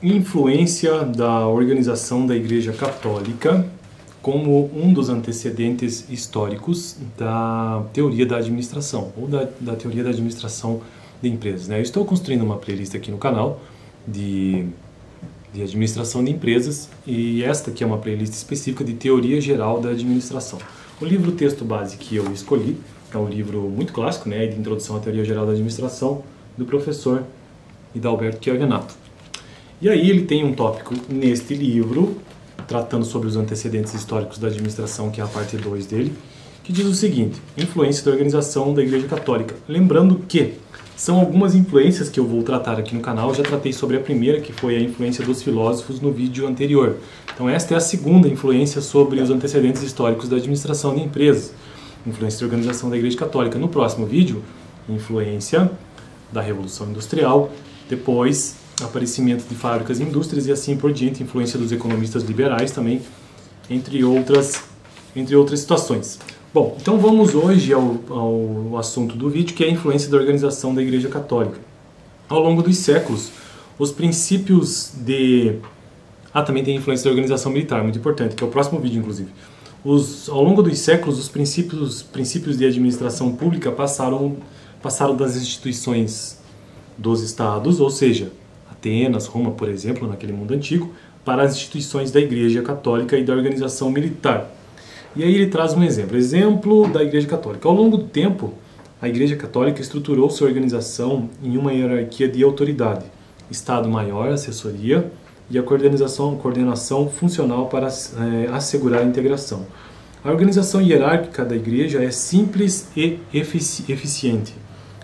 influência da organização da Igreja Católica como um dos antecedentes históricos da teoria da administração, ou da teoria da administração de empresas, né? Eu estou construindo uma playlist aqui no canal de administração de empresas, e esta aqui é uma playlist específica de teoria geral da administração. O livro texto base que eu escolhi é um livro muito clássico, né, de introdução à teoria geral da administração, do professor Hidalberto Chiavenato. E aí ele tem um tópico neste livro, tratando sobre os antecedentes históricos da administração, que é a parte 2 dele, que diz o seguinte: influência da organização da Igreja Católica. Lembrando que são algumas influências que eu vou tratar aqui no canal. Eu já tratei sobre a primeira, que foi a influência dos filósofos, no vídeo anterior. Então esta é a segunda influência sobre os antecedentes históricos da administração de empresas. Influência da organização da Igreja Católica. No próximo vídeo, influência da Revolução Industrial, depois aparecimento de fábricas e indústrias e assim por diante, influência dos economistas liberais também, entre outras situações. Bom, então vamos hoje ao assunto do vídeo, que é a influência da organização da Igreja Católica. Ao longo dos séculos, os princípios de... também tem a influência da organização militar, muito importante, que é o próximo vídeo, inclusive. Ao longo dos séculos, os princípios de administração pública passaram das instituições dos estados, ou seja, Atenas, Roma, por exemplo, naquele mundo antigo, para as instituições da Igreja Católica e da organização militar. E aí ele traz um exemplo da Igreja Católica. Ao longo do tempo, a Igreja Católica estruturou sua organização em uma hierarquia de autoridade, Estado Maior, assessoria, e a coordenação funcional para assegurar a integração. A organização hierárquica da Igreja é simples e eficiente,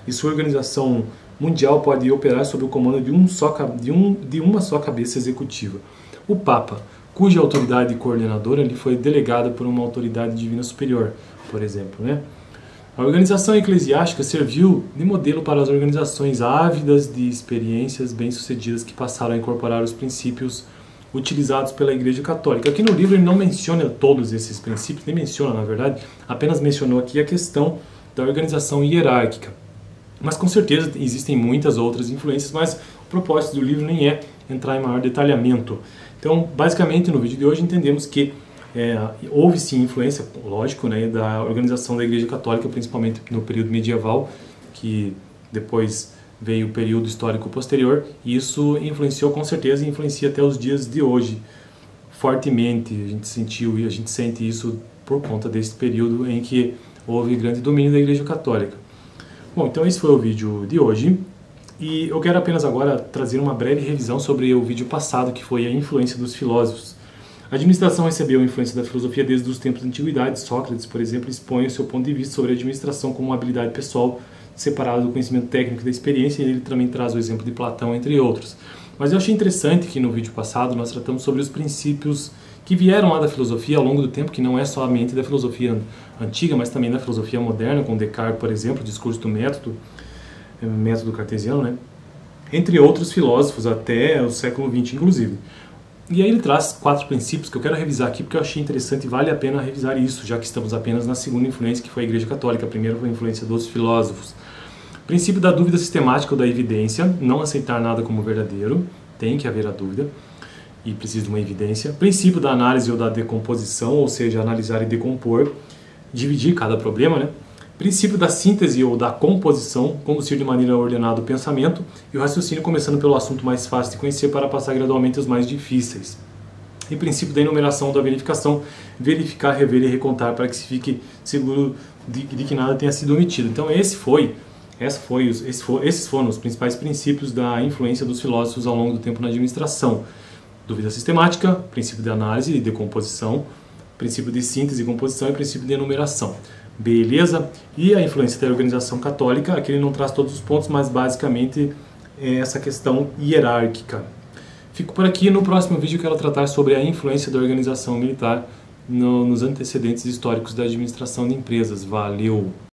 e sua organização mundial pode operar sob o comando de uma só cabeça executiva. O Papa, cuja autoridade coordenadora lhe foi delegada por uma autoridade divina superior, por exemplo, né? A organização eclesiástica serviu de modelo para as organizações ávidas de experiências bem-sucedidas que passaram a incorporar os princípios utilizados pela Igreja Católica. Aqui no livro ele não menciona todos esses princípios, nem menciona, na verdade, apenas mencionou aqui a questão da organização hierárquica. Mas com certeza existem muitas outras influências, mas o propósito do livro nem é entrar em maior detalhamento. Então, basicamente, no vídeo de hoje entendemos que houve sim influência, lógico, né, da organização da Igreja Católica, principalmente no período medieval, que depois veio o período histórico posterior, e isso influenciou com certeza e influencia até os dias de hoje, fortemente. A gente sentiu e a gente sente isso por conta desse período em que houve grande domínio da Igreja Católica. Bom, então esse foi o vídeo de hoje, e eu quero apenas agora trazer uma breve revisão sobre o vídeo passado, que foi a influência dos filósofos. A administração recebeu a influência da filosofia desde os tempos da antiguidade. Sócrates, por exemplo, expõe o seu ponto de vista sobre a administração como uma habilidade pessoal separada do conhecimento técnico e da experiência, e ele também traz o exemplo de Platão, entre outros. Mas eu achei interessante que no vídeo passado nós tratamos sobre os princípios que vieram lá da filosofia ao longo do tempo, que não é somente da filosofia antiga, mas também da filosofia moderna, com Descartes, por exemplo, o discurso do método cartesiano, né? Entre outros filósofos, até o século XX, inclusive. E aí ele traz 4 princípios que eu quero revisar aqui, porque eu achei interessante e vale a pena revisar isso, já que estamos apenas na segunda influência, que foi a Igreja Católica. A primeira foi a influência dos filósofos. Princípio da dúvida sistemática ou da evidência: não aceitar nada como verdadeiro, tem que haver a dúvida e precisa de uma evidência. Princípio da análise ou da decomposição, ou seja, analisar e decompor, dividir cada problema, né? Princípio da síntese ou da composição, conduzir de maneira ordenada o pensamento e o raciocínio, começando pelo assunto mais fácil de conhecer para passar gradualmente aos mais difíceis. E princípio da enumeração ou da verificação: verificar, rever e recontar para que se fique seguro de que nada tenha sido omitido. Então esses foram os principais princípios da influência dos filósofos ao longo do tempo na administração. Dúvida sistemática, princípio de análise e decomposição, princípio de síntese e composição e princípio de enumeração. Beleza? E a influência da organização católica, aqui ele não traz todos os pontos, mas basicamente é essa questão hierárquica. Fico por aqui. No próximo vídeo eu quero tratar sobre a influência da organização militar nos antecedentes históricos da administração de empresas. Valeu!